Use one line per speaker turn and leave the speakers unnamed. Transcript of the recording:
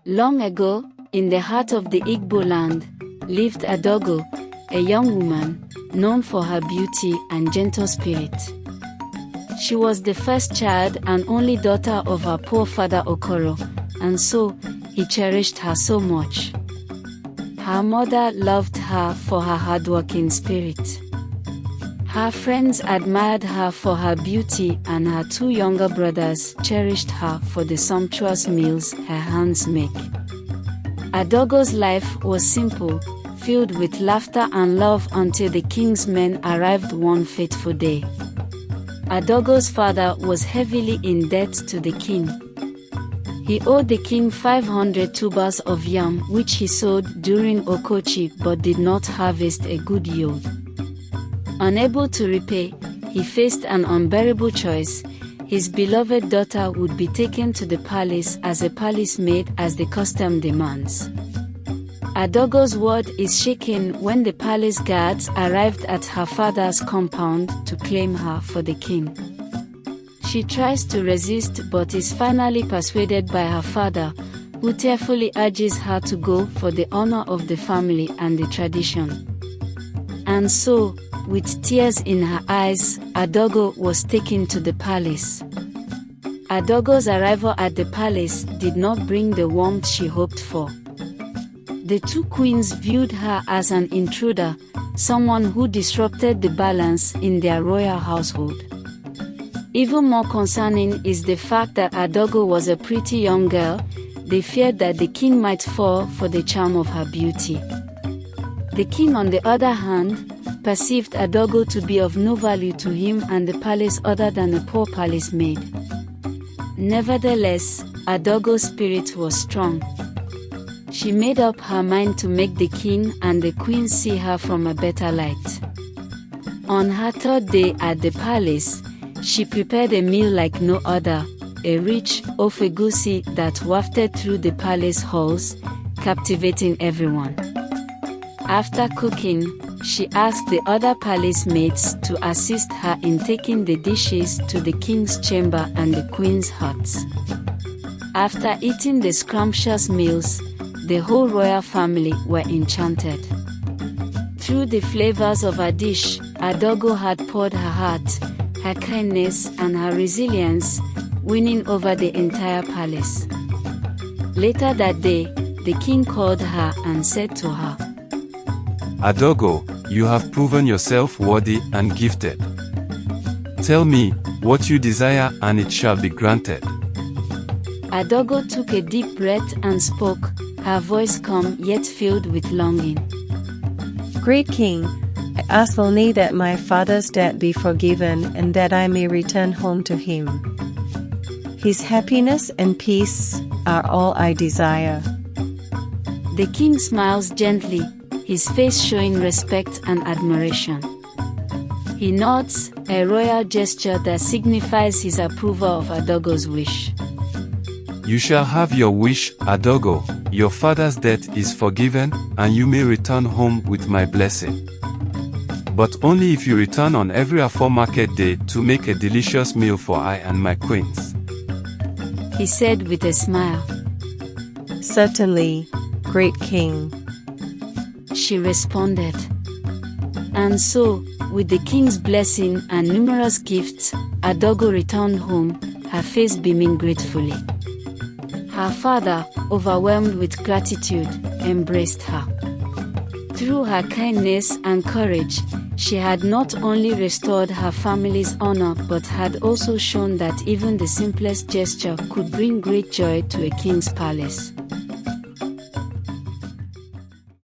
Long ago, in the heart of the Igbo land, lived Adaugo, a young woman, known for her beauty and gentle spirit. She was the first child and only daughter of her poor father Okoro, and so, he cherished her so much. Her mother loved her for her hardworking spirit. Her friends admired her for her beauty, and her two younger brothers cherished her for the sumptuous meals her hands make. Adaugo's life was simple, filled with laughter and love until the king's men arrived one fateful day. Adaugo's father was heavily in debt to the king. He owed the king 500 tubers of yam which he sowed during Okochi but did not harvest a good yield. Unable to repay, he faced an unbearable choice. His beloved daughter would be taken to the palace as a palace maid as the custom demands. Adaugo's world is shaken when the palace guards arrived at her father's compound to claim her for the king. She tries to resist but is finally persuaded by her father, who tearfully urges her to go for the honor of the family and the tradition. And so, with tears in her eyes, Adaugo was taken to the palace. Adaugo's arrival at the palace did not bring the warmth she hoped for. The two queens viewed her as an intruder, someone who disrupted the balance in their royal household. Even more concerning is the fact that Adaugo was a pretty young girl. They feared that the king might fall for the charm of her beauty. The king, on the other hand, perceived Adaugo to be of no value to him and the palace other than a poor palace maid. Nevertheless, Adaugo's spirit was strong. She made up her mind to make the king and the queen see her from a better light. On her third day at the palace, she prepared a meal like no other, a rich ofe egusi that wafted through the palace halls, captivating everyone. After cooking, she asked the other palace maids to assist her in taking the dishes to the king's chamber and the queen's huts. After eating the scrumptious meals, the whole royal family were enchanted. Through the flavors of her dish, Adaugo had poured her heart, her kindness and her resilience, winning over the entire palace. Later that day, the king called her and said to her,
Adaugo, you have proven yourself worthy and gifted. Tell me what you desire and it shall be granted.
Adaugo took a deep breath and spoke, her voice calm yet filled with longing.
Great King, I ask only that my father's debt be forgiven and that I may return home to him. His happiness and peace are all I desire.
The king smiles gently, his face showing respect and admiration. He nods, a royal gesture that signifies his approval of Adaugo's wish.
You shall have your wish, Adaugo. Your father's debt is forgiven, and you may return home with my blessing. But only if you return on every Afo market day to make a delicious meal for I and my queens.
He said with a smile.
Certainly, Great King,
she responded. And so, with the king's blessing and numerous gifts, Adaugo returned home, her face beaming gratefully. Her father, overwhelmed with gratitude, embraced her. Through her kindness and courage, she had not only restored her family's honor but had also shown that even the simplest gesture could bring great joy to a king's palace.